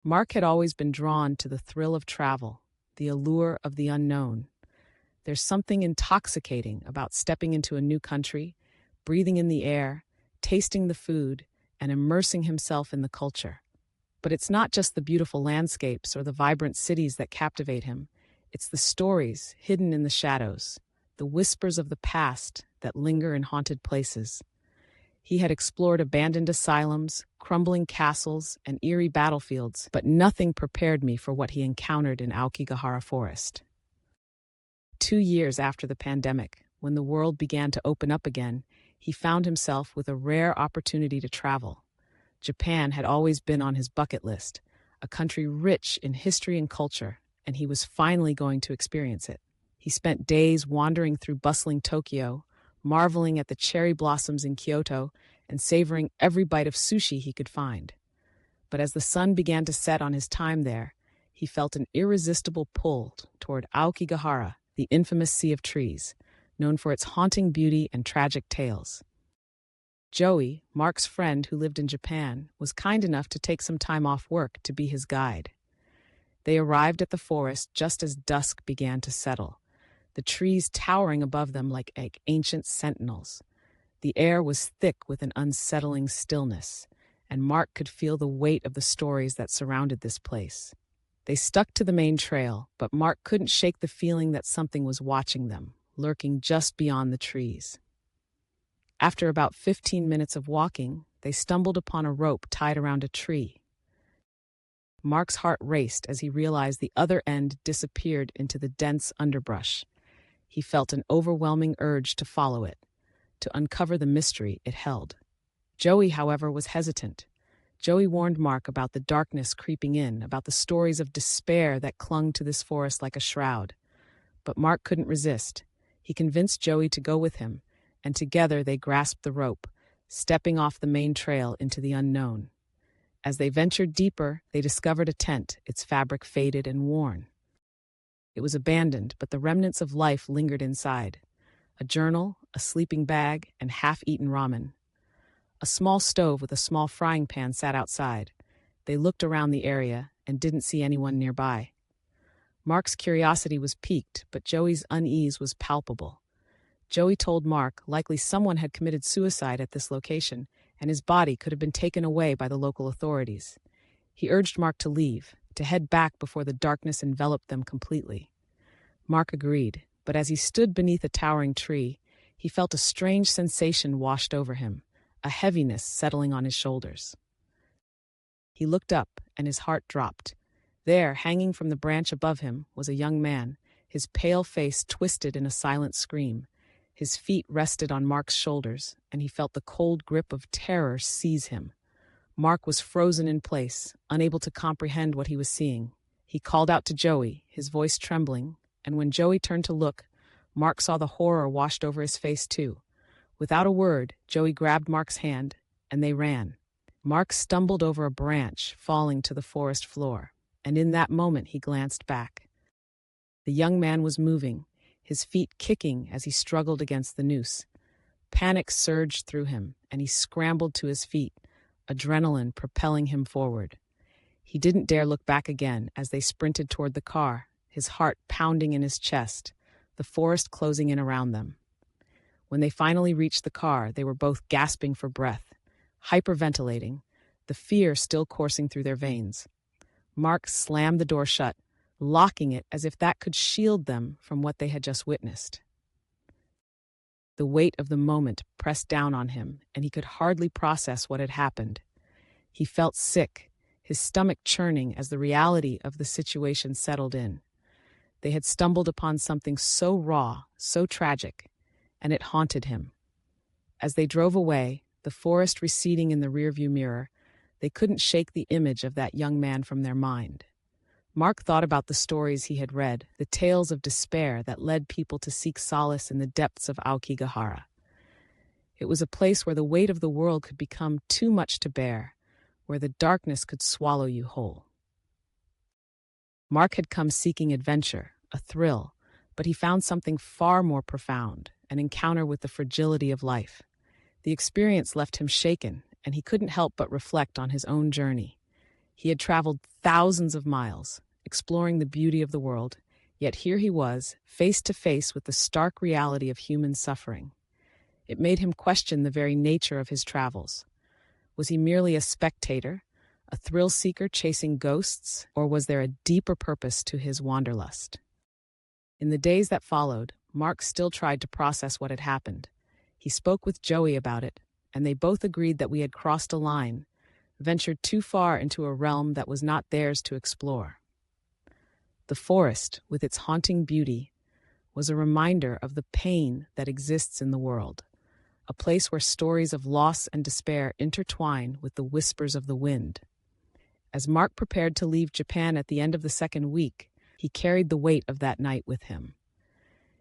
Mark had always been drawn to the thrill of travel, the allure of the unknown. There's something intoxicating about stepping into a new country, breathing in the air, tasting the food, and immersing himself in the culture. But it's not just the beautiful landscapes or the vibrant cities that captivate him. It's the stories hidden in the shadows, the whispers of the past that linger in haunted places. He had explored abandoned asylums, crumbling castles, and eerie battlefields, but nothing prepared me for what he encountered in Aokigahara Forest. 2 years after the pandemic, when the world began to open up again, he found himself with a rare opportunity to travel. Japan had always been on his bucket list, a country rich in history and culture, and he was finally going to experience it. He spent days wandering through bustling Tokyo, marveling at the cherry blossoms in Kyoto, and savoring every bite of sushi he could find. But as the sun began to set on his time there, he felt an irresistible pull toward Aokigahara, the infamous Sea of Trees, known for its haunting beauty and tragic tales. Joey, Mark's friend who lived in Japan, was kind enough to take some time off work to be his guide. They arrived at the forest just as dusk began to settle, the trees towering above them like ancient sentinels. The air was thick with an unsettling stillness, and Mark could feel the weight of the stories that surrounded this place. They stuck to the main trail, but Mark couldn't shake the feeling that something was watching them, lurking just beyond the trees. After about 15 minutes of walking, they stumbled upon a rope tied around a tree. Mark's heart raced as he realized the other end disappeared into the dense underbrush. He felt an overwhelming urge to follow it, to uncover the mystery it held. Joey, however, was hesitant. Joey warned Mark about the darkness creeping in, about the stories of despair that clung to this forest like a shroud. But Mark couldn't resist. He convinced Joey to go with him, and together they grasped the rope, stepping off the main trail into the unknown. As they ventured deeper, they discovered a tent, its fabric faded and worn. It was abandoned, but the remnants of life lingered inside. A journal, a sleeping bag, and half-eaten ramen. A small stove with a small frying pan sat outside. They looked around the area and didn't see anyone nearby. Mark's curiosity was piqued, but Joey's unease was palpable. Joey told Mark likely someone had committed suicide at this location, and his body could have been taken away by the local authorities. He urged Mark to leave, to head back before the darkness enveloped them completely. Mark agreed, but as he stood beneath a towering tree, he felt a strange sensation washed over him, a heaviness settling on his shoulders. He looked up, and his heart dropped. There, hanging from the branch above him, was a young man, his pale face twisted in a silent scream. His feet rested on Mark's shoulders, and he felt the cold grip of terror seize him. Mark was frozen in place, unable to comprehend what he was seeing. He called out to Joey, his voice trembling, and when Joey turned to look, Mark saw the horror washed over his face too. Without a word, Joey grabbed Mark's hand, and they ran. Mark stumbled over a branch, falling to the forest floor, and in that moment he glanced back. The young man was moving, his feet kicking as he struggled against the noose. Panic surged through him, and he scrambled to his feet, adrenaline propelling him forward. He didn't dare look back again as they sprinted toward the car, his heart pounding in his chest, the forest closing in around them. When they finally reached the car, they were both gasping for breath, hyperventilating, the fear still coursing through their veins. Mark slammed the door shut, locking it as if that could shield them from what they had just witnessed. The weight of the moment pressed down on him, and he could hardly process what had happened. He felt sick, his stomach churning as the reality of the situation settled in. They had stumbled upon something so raw, so tragic, and it haunted him. As they drove away, the forest receding in the rearview mirror, they couldn't shake the image of that young man from their mind. Mark thought about the stories he had read, the tales of despair that led people to seek solace in the depths of Aokigahara. It was a place where the weight of the world could become too much to bear, where the darkness could swallow you whole. Mark had come seeking adventure, a thrill, but he found something far more profound, an encounter with the fragility of life. The experience left him shaken, and he couldn't help but reflect on his own journey. He had traveled thousands of miles, exploring the beauty of the world, yet here he was, face to face with the stark reality of human suffering. It made him question the very nature of his travels. Was he merely a spectator, a thrill seeker chasing ghosts, or was there a deeper purpose to his wanderlust? In the days that followed, Mark still tried to process what had happened. He spoke with Joey about it, and they both agreed that we had crossed a line, ventured too far into a realm that was not theirs to explore. The forest, with its haunting beauty, was a reminder of the pain that exists in the world, a place where stories of loss and despair intertwine with the whispers of the wind. As Mark prepared to leave Japan at the end of the second week, he carried the weight of that night with him.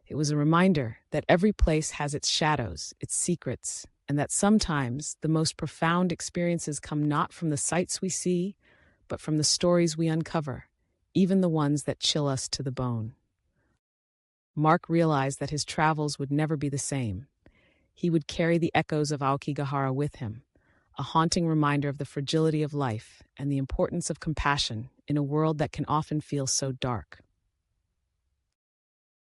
It was a reminder that every place has its shadows, its secrets, and that sometimes the most profound experiences come not from the sights we see, but from the stories we uncover, even the ones that chill us to the bone. Mark realized that his travels would never be the same. He would carry the echoes of Aokigahara with him, a haunting reminder of the fragility of life and the importance of compassion in a world that can often feel so dark.